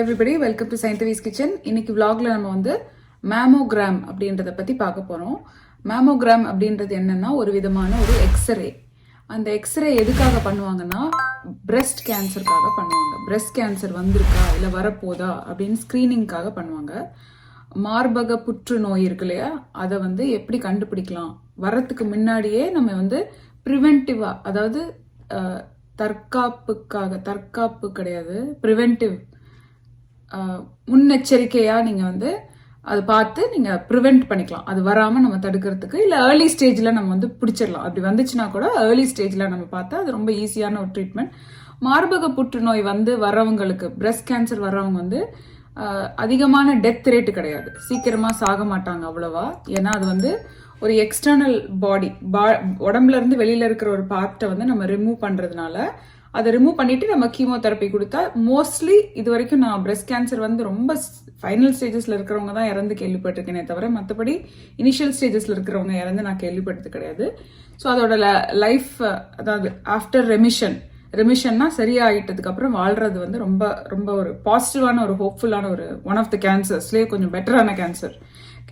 everybody, welcome to Scientific Kitchen. இன்னைக்கு vlogல நம்ம வந்து மேமோகிராம் அப்படின்றத பத்தி பார்க்க போறோம். மேமோகிராம் அப்படின்றது என்னன்னா ஒரு விதமான ஒரு எக்ஸ்ரே. அந்த எக்ஸ்ரே எதுக்காக பண்ணுவாங்கன்னா பிரஸ்ட் கேன்சருக்காக பண்ணுவாங்க. பிரஸ்ட் கேன்சர் வந்திருக்கா இல்ல வரப்போதா அப்படின்னு ஸ்கிரீனிங்காக பண்ணுவாங்க. மார்பக புற்றுநோய் இருக்கு இல்லையா, அதை வந்து எப்படி கண்டுபிடிக்கலாம், வரத்துக்கு முன்னாடியே நம்ம வந்து ப்ரிவென்டிவா, அதாவது தற்காப்பு கிடையாது, ப்ரிவென்டிவ், முன்னெச்சரிக்கையா நீங்க வந்து அதை பார்த்து நீங்க ப்ரிவென்ட் பண்ணிக்கலாம். அது வராம நம்ம தடுக்கிறதுக்கு, இல்ல ஏர்லி ஸ்டேஜ்ல நம்ம வந்து பிடிச்சிடலாம். அப்படி வந்துச்சுன்னா கூட ஏர்லி ஸ்டேஜ்ல நம்ம பார்த்தா அது ரொம்ப ஈஸியான ஒரு ட்ரீட்மெண்ட். மார்பக புற்றுநோய் வந்து வர்றவங்களுக்கு, பிரஸ்ட் கேன்சர் வர்றவங்க வந்து அதிகமான டெத் ரேட்டு கிடையாது, சீக்கிரமா சாக மாட்டாங்க அவ்வளவா. ஏன்னா அது வந்து ஒரு எக்ஸ்டர்னல் பாடி, உடம்புல இருந்து வெளியில இருக்கிற ஒரு பார்ட்டை வந்து நம்ம ரிமூவ் பண்றதுனால, அதை ரிமூவ் பண்ணிட்டு நம்ம கீமோதெரப்பி கொடுத்தா, மோஸ்ட்லி இது வரைக்கும் நான் பிரஸ்ட் கேன்சர் வந்து ரொம்ப ஃபைனல் ஸ்டேஜஸ்ல இருக்கிறவங்க தான் இறந்து கேள்விப்பட்டிருக்கேனே தவிர, மற்றபடி இனிஷியல் ஸ்டேஜஸ்ல இருக்கிறவங்க இறந்து நான் கேள்விப்பட்டது கிடையாது. ஸோ அதோட லைஃப், அதாவது ஆஃப்டர் ரெமிஷன்னா சரியாயிட்டதுக்கு அப்புறம் வாழ்றது வந்து ரொம்ப ரொம்ப ஒரு பாசிட்டிவான, ஒரு ஹோப்ஃபுல்லான, ஒரு ஒன் ஆஃப் த கேன்சர்ஸ்லேயே கொஞ்சம் பெட்டரான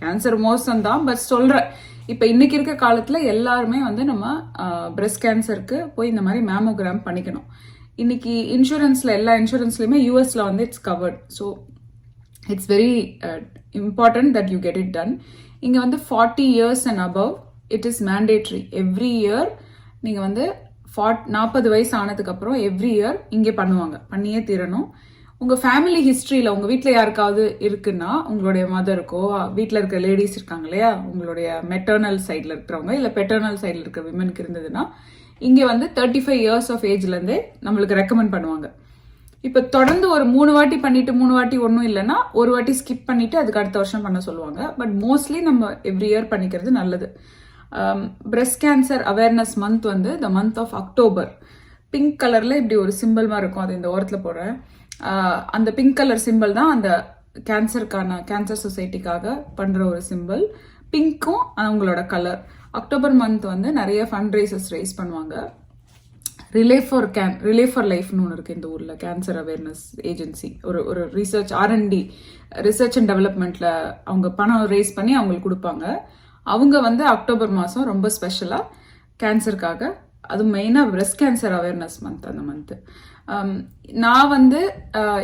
கேன்சர் மோசம் தான். பட் சொல்றேன், இப்ப இன்னைக்கு இருக்க காலத்துல எல்லாருமே வந்து நம்ம பிரஸ்ட் கேன்சருக்கு போய் இந்த மாதிரி மேமோகிராம் பண்ணிக்கணும். இன்னைக்கு இன்சூரன்ஸ்ல, எல்லா இன்சூரன்ஸ்லயுமே யூஎஸ்ல வந்து it's covered. So it's very important that you get it done. இங்க வந்து 40 years and above it is mandatory. Every year நீங்க வந்து 40 வயசு ஆனதுக்கு அப்புறம் எவ்ரி இயர் இங்கே பண்ணியே தீரணும். உங்க ஃபேமிலி ஹிஸ்டரியில உங்க வீட்டுல யாருக்காவது இருக்குன்னா, உங்களுடைய மதருக்கோ, வீட்டுல இருக்க லேடிஸ் இருக்காங்க இல்லையா, உங்களுடைய மெட்டர்னல் சைட்ல இருக்கிறவங்க இல்ல பெட்டர்னல் சைட்ல இருக்க விமனுக்கு இருந்ததுன்னா, இங்க வந்து 35 years ஆஃப் ஏஜ்ல இருந்தே நம்மளுக்கு ரெக்கமெண்ட் பண்ணுவாங்க. இப்ப தொடர்ந்து ஒரு 3 வாட்டி பண்ணிட்டு 3 வாட்டி ஒன்றும் இல்லைன்னா ஒரு வாட்டி ஸ்கிப் பண்ணிட்டு அதுக்கு அடுத்த வருஷம் பண்ண சொல்லுவாங்க. பட் மோஸ்ட்லி நம்ம எவ்ரி இயர் பண்ணிக்கிறது நல்லது. பிரஸ்ட் கேன்சர் அவேர்னஸ் மந்த் வந்து the month of October. Pink கலர்ல இப்படி ஒரு சிம்பிள் மாதிரி இருக்கும், அது இந்த ஓரத்துல போடுறேன். அந்த பிங்க் கலர் சிம்பிள் தான் அந்த கேன்சர் சொசைட்டிக்காக பண்ற ஒரு சிம்பிள். பிங்க்கும் அவங்களோட கலர். அக்டோபர் மந்த் வந்து நிறைய ஃபண்ட் ரைஸ் பண்ணுவாங்க. ரிலே ஃபார் லைஃப்னு ஒன்று இருக்கு இந்த ஊர்ல, கேன்சர் அவேர்னஸ் ஏஜென்சி. ஒரு ரிசர்ச், R&D, ரிசர்ச் அண்ட் டெவலப்மெண்ட்ல அவங்க பணம் ரைஸ் பண்ணி அவங்களுக்கு கொடுப்பாங்க. அவங்க வந்து அக்டோபர் மாதம் ரொம்ப ஸ்பெஷலா கேன்சருக்காக, அது மெயினா பிரஸ்ட் கேன்சர் அவேர்னஸ் மந்த் அந்த மந்த். நான் வந்து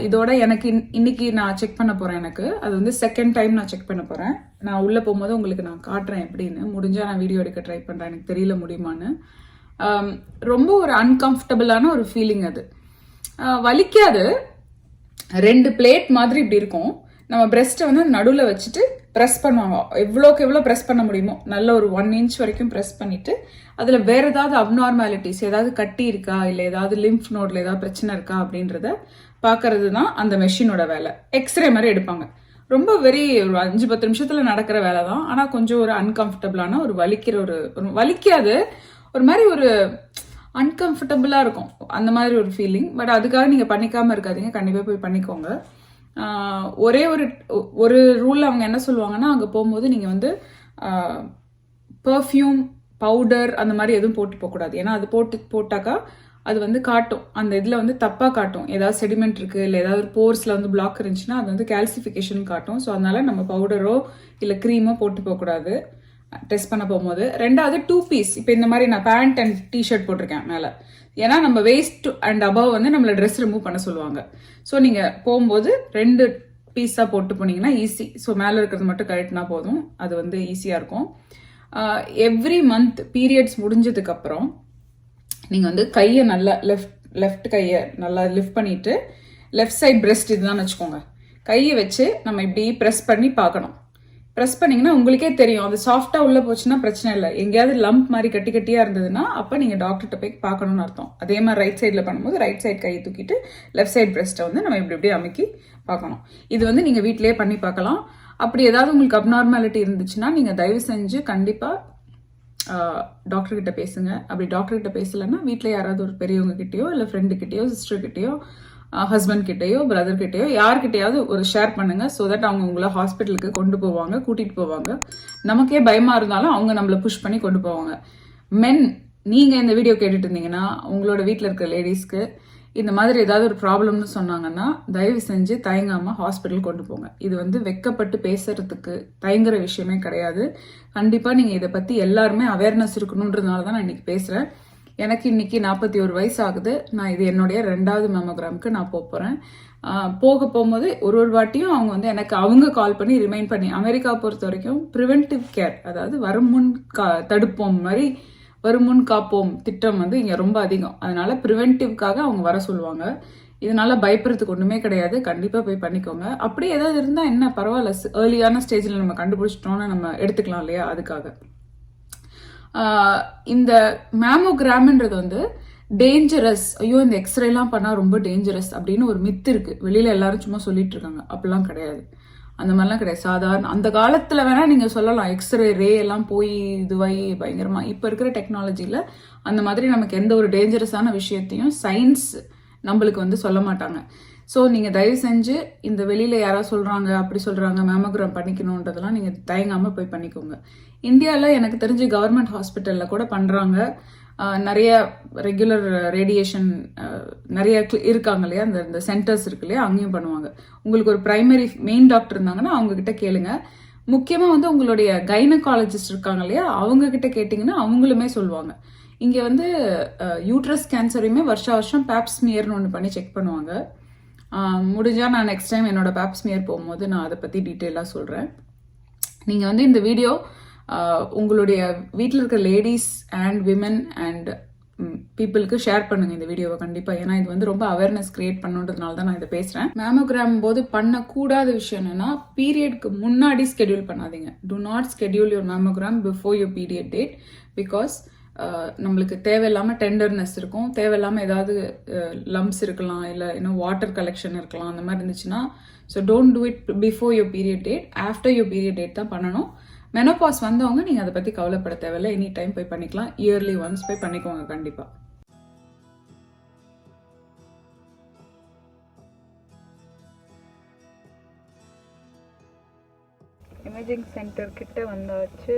இதோட எனக்கு இன்னைக்கு நான் செக் பண்ண போறேன். எனக்கு அது வந்து செகண்ட் டைம் நான் செக் பண்ண போறேன். நான் உள்ள போகும்போது உங்களுக்கு நான் காட்டுறேன் எப்படின்னு. முடிஞ்சா நான் வீடியோ எடுக்க ட்ரை பண்றேன், எனக்கு தெரியல முடியுமான்னு. ரொம்ப ஒரு அன்கம்ஃபர்டபுளான ஒரு ஃபீலிங். அது வலிக்காது, 2 பிளேட் மாதிரி இப்படி இருக்கும். நம்ம பிரெஸ்ட்டை வந்து நடுவில் வச்சுட்டு ப்ரெஸ் பண்ணுவாங்க. எவ்வளோக்கு எவ்வளோ ப்ரெஸ் பண்ண முடியுமோ நல்ல ஒரு 1 inch வரைக்கும் ப்ரெஸ் பண்ணிட்டு, அதில் வேற ஏதாவது அப்நார்மாலிட்டிஸ், ஏதாவது கட்டி இருக்கா, இல்லை ஏதாவது லிம்ஃப் நோட்ல ஏதாவது பிரச்சனை இருக்கா அப்படின்றத பார்க்கறது தான் அந்த மெஷினோட வேலை. எக்ஸ்ரே மாதிரி எடுப்பாங்க. ரொம்ப வெரி ஒரு 5-10 நிமிஷத்துல நடக்கிற வேலை தான். ஆனால் கொஞ்சம் ஒரு அன்கம்ஃபர்டபுளான, ஒரு வலிக்கிற, ஒரு வலிக்காது, ஒரு மாதிரி ஒரு அன்கம்ஃபர்டபுளா இருக்கும், அந்த மாதிரி ஒரு ஃபீலிங். பட் அதுக்காக நீங்க பண்ணிக்காம இருக்காதீங்க, கண்டிப்பா போய் பண்ணிக்கோங்க. ஒரே ஒரு ரூல் அவங்க என்ன சொல்லுவாங்கன்னா, அங்க போகும்போது நீங்க வந்து பெர்ஃப்யூம், பவுடர் அந்த மாதிரி எதுவும் போட்டு போகக்கூடாது. ஏன்னா அது போட்டாக்கா அது வந்து காட்டும், அந்த இதுல வந்து தப்பா காட்டும். ஏதாவது செடிமெண்ட் இருக்கு, இல்லை ஏதாவது போர்ஸ்ல வந்து பிளாக் இருந்துச்சுன்னா அது வந்து கால்சிஃபிகேஷன் காட்டும். ஸோ அதனால நம்ம பவுடரோ இல்லை க்ரீமோ போட்டு போகக்கூடாது டெஸ்ட் பண்ண போகும்போது. ரெண்டாவது 2 piece. இப்போ இந்த மாதிரி நான் பேண்ட் அண்ட் டிஷர்ட் போட்டிருக்கேன் மேலே, ஏன்னா நம்ம வெயிஸ்ட் அண்ட் அபவ் வந்து நம்மள ட்ரெஸ் ரிமூவ் பண்ண சொல்லுவாங்க. ஸோ நீங்க போகும்போது 2 பீஸா போட்டு போனீங்கன்னா ஈஸி. ஸோ மேலே இருக்கிறது மட்டும் கழட்டினா போதும், அது வந்து ஈஸியா இருக்கும். எவ்ரி மந்த் பீரியட்ஸ் முடிஞ்சதுக்கு அப்புறம் நீங்க வந்து கையை நல்லா லெஃப்ட் கையை நல்லா லிஃப்ட் பண்ணிட்டு, லெஃப்ட் சைட் பிரெஸ்ட் இதுதான் வச்சுக்கோங்க. கையை வச்சு நம்ம இப்படி ப்ரெஸ் பண்ணி பார்க்கணும். ப்ரெஸ் பண்ணீங்கன்னா உங்களுக்கே தெரியும், அது சாஃப்டா உள்ள போச்சுன்னா பிரச்சனை இல்லை. எங்கேயாவது லம்ப் மாதிரி கட்டியா இருந்ததுன்னா அப்ப நீங்க டாக்டர்கிட்ட போய் பார்க்கணும்னு அர்த்தம். அதே மாதிரி ரைட் சைட்ல பண்ணும்போது ரைட் சைட் கையை தூக்கிட்டு லெஃப்ட் சைட் பிரெஸ்ட்டை வந்து நம்ம இப்படி அமுக்கி பார்க்கணும். இது வந்து நீங்க வீட்டிலேயே பண்ணி பார்க்கலாம். அப்படி ஏதாவது உங்களுக்கு அப்நார்மாலிட்டி இருந்துச்சுன்னா நீங்க தயவு செஞ்சு கண்டிப்பா டாக்டர் கிட்ட பேசுங்க. அப்படி டாக்டர் கிட்ட பேசலன்னா வீட்டுல யாராவது ஒரு பெரியவங்க கிட்டயோ, இல்லை ஃப்ரெண்டு கிட்டயோ, சிஸ்டர் கிட்டயோ, ஹஸ்பண்ட் கிட்டயோ, பிரதர் கிட்டயோ, யார்கிட்டயாவது ஒரு ஷேர் பண்ணுங்க. ஸோ தட் அவங்க உங்களை ஹாஸ்பிட்டலுக்கு கொண்டு போவாங்க, கூட்டிட்டு போவாங்க. நமக்கே பயமா இருந்தாலும் அவங்க நம்மள புஷ் பண்ணி கொண்டு போவாங்க. மென், நீங்க இந்த வீடியோ கேட்டுட்டு இருந்தீங்கன்னா உங்களோட வீட்டில் இருக்க லேடிஸ்க்கு இந்த மாதிரி ஏதாவது ஒரு ப்ராப்ளம்னு சொன்னாங்கன்னா தயவு செஞ்சு தயங்காமல் ஹாஸ்பிட்டல் கொண்டு போங்க. இது வந்து வெக்கப்பட்டு பேசுறதுக்கு தயங்குற விஷயமே கிடையாது. கண்டிப்பாக நீங்கள் இதை பற்றி எல்லாருமே அவேர்னஸ் இருக்கணுன்றதுனால தான் நான் இன்னைக்கு பேசுகிறேன். எனக்கு இன்னைக்கு 41 வயசு ஆகுது. நான் இது என்னுடைய 2வது மேமோகிராமுக்கு நான் போகிறேன். போகும்போது ஒரு வாட்டியும் அவங்க வந்து அவங்க கால் பண்ணி ரிமைண்ட் பண்ணி, அமெரிக்கா பொறுத்த வரைக்கும் ப்ரிவென்டிவ் கேர், அதாவது வருமுன் தடுப்போம் மாதிரி வருமுன் காப்போம் திட்டம் வந்து இங்கே ரொம்ப அதிகம். அதனால ப்ரிவென்டிவ்காக அவங்க வர சொல்லுவாங்க. இதனால பயப்படுறதுக்கு ஒன்றுமே கிடையாது. கண்டிப்பாக போய் பண்ணிக்கோங்க. அப்படி ஏதாவது இருந்தால் என்ன பரவாயில்ல, ஏர்லியான ஸ்டேஜில் நம்ம கண்டுபிடிச்சிட்டோம்னு நம்ம எடுத்துக்கலாம் இல்லையா, அதுக்காக. இந்த மேமோகிராம்ன்றது வந்து டேஞ்சரஸ், ஐயோ இந்த எக்ஸ்ரேலாம் பண்ணால் ரொம்ப டேஞ்சரஸ் அப்படின்னு ஒரு மித்து இருக்கு. வெளியில எல்லாரும் சும்மா சொல்லிட்டு இருக்காங்க. அப்படிலாம் கிடையாது, அந்த மாதிரிலாம் கிடையாது. சாதாரண அந்த காலத்தில் வேணா நீங்கள் சொல்லலாம் எக்ஸ்ரே ரே எல்லாம் போய் இதுவாகி பயங்கரமாக. இப்போ இருக்கிற டெக்னாலஜியில் அந்த மாதிரி நமக்கு எந்த ஒரு டேஞ்சரஸான விஷயத்தையும் சயின்ஸ் நம்மளுக்கு வந்து சொல்ல மாட்டாங்க. ஸோ நீங்கள் தயவு செஞ்சு இந்த வெளியில் யாராவது சொல்கிறாங்க அப்படி சொல்கிறாங்க மேமோகிராம் பண்ணிக்கணுன்றதெல்லாம் நீங்கள் தயங்காமல் போய் பண்ணிக்கோங்க. இந்தியாவில் எனக்கு தெரிஞ்சு கவர்மெண்ட் ஹாஸ்பிட்டலில் கூட பண்ணுறாங்க. நிறைய ரெகுலர் ரேடியேஷன் நிறைய இருக்காங்க இல்லையா, அந்த சென்டர்ஸ் இருக்கு இல்லையா, அங்கேயும் பண்ணுவாங்க. உங்களுக்கு ஒரு பிரைமரி மெயின் டாக்டர் இருந்தாங்கன்னா அவங்க கிட்ட கேளுங்க. முக்கியமாக வந்து உங்களுடைய கைனகாலஜிஸ்ட் இருக்காங்க இல்லையா, அவங்க கிட்ட கேட்டிங்கன்னா அவங்களுமே சொல்லுவாங்க. இங்கே வந்து யூட்ரஸ் கேன்சரையுமே வருஷம் பேப்ஸ்மியர்னு ஒன்று பண்ணி செக் பண்ணுவாங்க. முடிஞ்சால் நான் நெக்ஸ்ட் டைம் என்னோட பேப்ஸ்மியர் போகும்போது நான் அதை பற்றி டீட்டெயிலாக சொல்கிறேன். நீங்கள் வந்து இந்த வீடியோ உங்களுடைய வீட்டில் இருக்க லேடிஸ் அண்ட் விமன் அண்ட் பீப்புளுக்கு ஷேர் பண்ணுங்க இந்த வீடியோவை கண்டிப்பாக. ஏன்னா இது வந்து ரொம்ப அவேர்னஸ் கிரியேட் பண்ணுன்றதுனால தான் நான் இதை பேசுகிறேன். மேமோகிராம் போது பண்ணக்கூடாத விஷயம் என்னன்னா, பீரியட்க்கு முன்னாடி ஸ்கெடியூல் பண்ணாதீங்க. To not schedule your mammogram before your period date. Because நம்மளுக்கு தேவையில்லாமல் டெண்டர்னஸ் இருக்கும், தேவையில்லாமல் ஏதாவது லம்ப்ஸ் இருக்கலாம், இல்லை இன்னும் வாட்டர் கலெக்ஷன் இருக்கலாம், அந்த மாதிரி இருந்துச்சுன்னா. So don't do it before your period date. After your period date தான் பண்ணணும். மெனோபாஸ் வந்தவங்க நீங்கள் அதை பற்றி கவலைப்பட தேவையில்லை. எனி டைம் போய் பண்ணிக்கலாம். இயர்லி ஒன்ஸ் போய் பண்ணிக்கோங்க கண்டிப்பாக. இமேஜிங் சென்டர் கிட்ட வந்தாச்சு.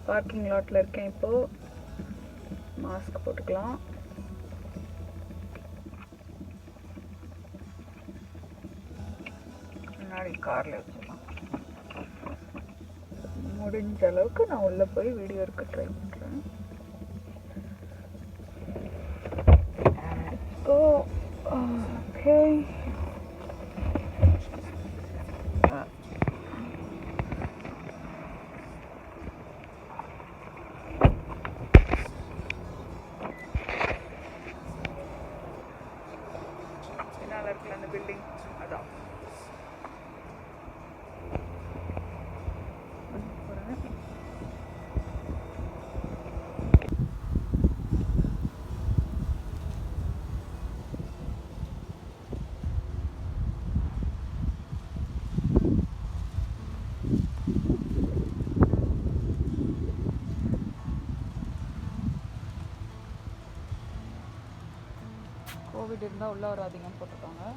பார்க்கிங் லாட்டில் இருக்கேன் இப்போது. மாஸ்க் போட்டுக்கலாம். முன்னாடி காரில் வச்சுக்கலாம். முடிஞ்ச அளவுக்கு நான் உள்ளே போய் வீடியோ எடுக்க ட்ரை பண்ணுறேன். ஓகே, என்னால் இருக்குல்ல அந்த பில்டிங், அதான் கோவிட் இருந்தால் உள்ளே வராதீங்கன்னு போட்டிருக்காங்க.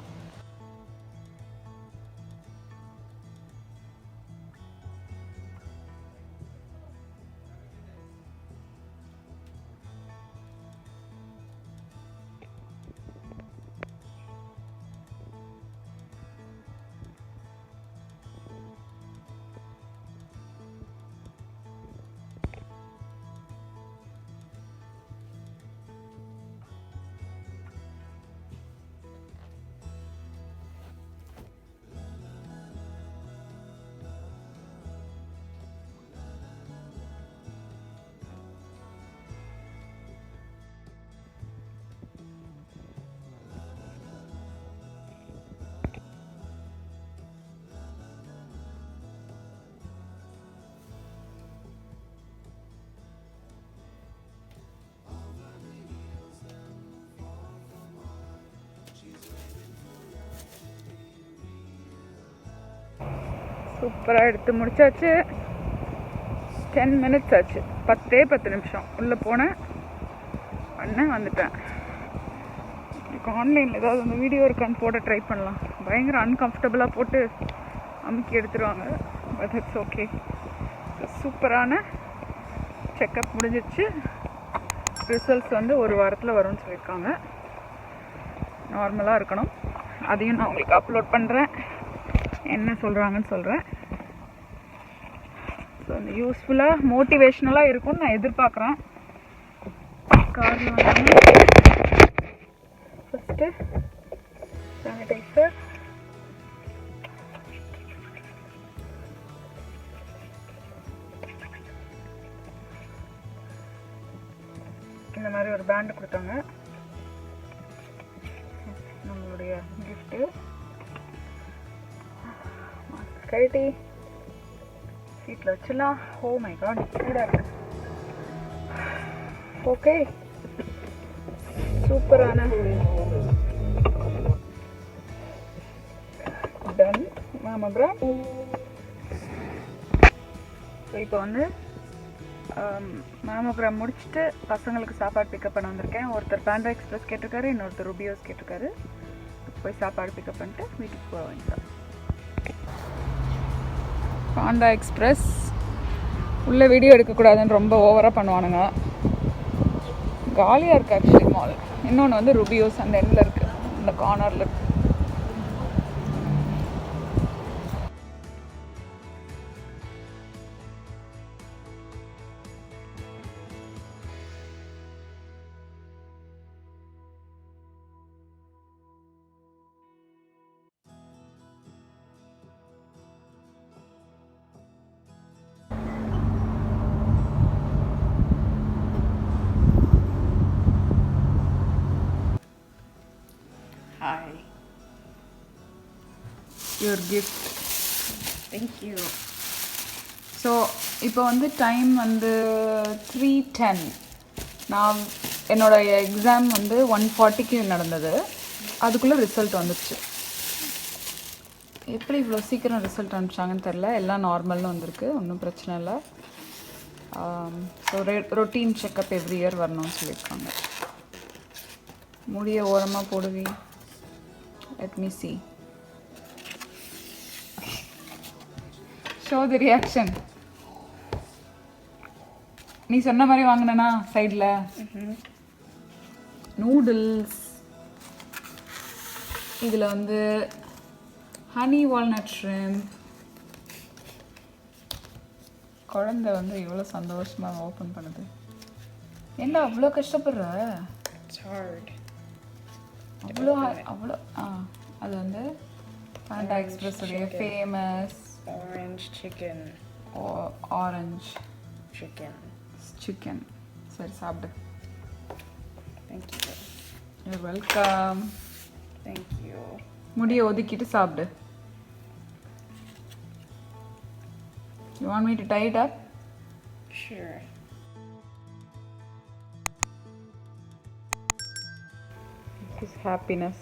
சூப்பராக எடுத்து முடிச்சாச்சு. 10 minutes ஆச்சு. 10 நிமிஷம் உள்ளே போனேன், வந்துட்டேன். இப்போ ஆன்லைனில் ஏதாவது அந்த வீடியோ இருக்கான்னு போட ட்ரை பண்ணலாம். பயங்கர அன்கம்ஃபர்டபுளாக போட்டு அமுக்கி எடுத்துருவாங்க. But it's okay. சூப்பரான செக்கப் முடிஞ்சிருச்சு. ரிசல்ட்ஸ் வந்து 1 வாரத்தில் வரும்னு சொல்லியிருக்காங்க. நார்மலாக இருக்கணும். அதையும் நான் உங்களுக்கு அப்லோட் பண்ணுறேன், என்ன சொல்கிறாங்கன்னு சொல்கிறேன். ஸோ இந்த யூஸ்ஃபுல்லாக மோட்டிவேஷ்னலாக இருக்கும்னு நான் எதிர்பார்க்குறேன். காரில் வந்தாங்க ஃபஸ்ட்டு சானிடைசர், இந்த மாதிரி ஒரு பேண்டு கொடுத்தாங்க, நம்மளுடைய கிஃப்ட்டு. மாஸ்க் கழட்டி சீட்டில் வச்சிடலாம். ஓ மை காட், கூட இருக்கு. ஓகே, சூப்பரான டன் மேமோகிராம். ஸோ இப்போ வந்து மேமோகிராம் முடிச்சுட்டு பசங்களுக்கு சாப்பாடு பிக்கப் பண்ண வந்திருக்கேன். ஒருத்தர் பாண்டா எக்ஸ்பிரஸ் கேட்டிருக்காரு, இன்னொருத்தர் ருபியோஸ் கேட்டிருக்காரு. போய் சாப்பாடு பிக்கப் பண்ணிட்டு வீட்டுக்கு போக வேண்டியதான். பாண்டா எக்ஸ்பிரஸ் உள்ளே வீடியோ எடுக்கக்கூடாதுன்னு ரொம்ப ஓவராக பண்ணுவானுங்க. காலியாக இருக்குது ஆக்சுவலி மால். இன்னொன்று வந்து ருபியோஸ் அந்த எண்டில் இருக்குது, இந்த கார்னரில் இருக்குது. Hi. Your gift. Thank you. So இப்போ வந்து டைம் வந்து 3:10. நான் என்னோடய எக்ஸாம் வந்து 1:40க்கு நடந்தது. அதுக்குள்ளே ரிசல்ட் வந்துடுச்சு. எப்படி இவ்வளோ சீக்கிரம் ரிசல்ட் அனுப்பிச்சாங்கன்னு தெரில. எல்லாம் நார்மல்னு வந்திருக்கு, ஒன்றும் பிரச்சனை இல்லை. So routine checkup every year வரணும்னு சொல்லியிருக்காங்க. முடிய ஓரமாக போடுவி. Let me see. Show the reaction. நீ சொன்ன மாதிரி வாங்கினா சைடில் நூடுல்ஸ். இதில் வந்து ஹனி வால்நட் ஷ்ரிம்ப். குழந்தை வந்து இவ்வளோ சந்தோஷமாக ஓப்பன் பண்ணுது. என்ன அவ்வளோ கஷ்டப்படுற? அவ்வளோ அது வந்து பாண்டா எக்ஸ்பிரஸ் உடைய famous orange chicken. Orange chicken. சரி, சாப்பிடு. தேங்க்யூ. You welcome. தேங்க்யூ. முடியை ஒதுக்கிட்டு சாப்பிடு. You want me to tie it up? Sure. This is happiness.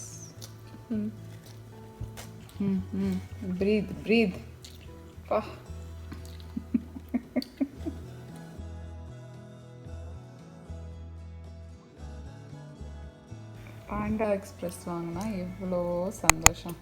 Breathe. Oh. Panda express வாங்கினா எவ்வளோ சந்தோஷம்.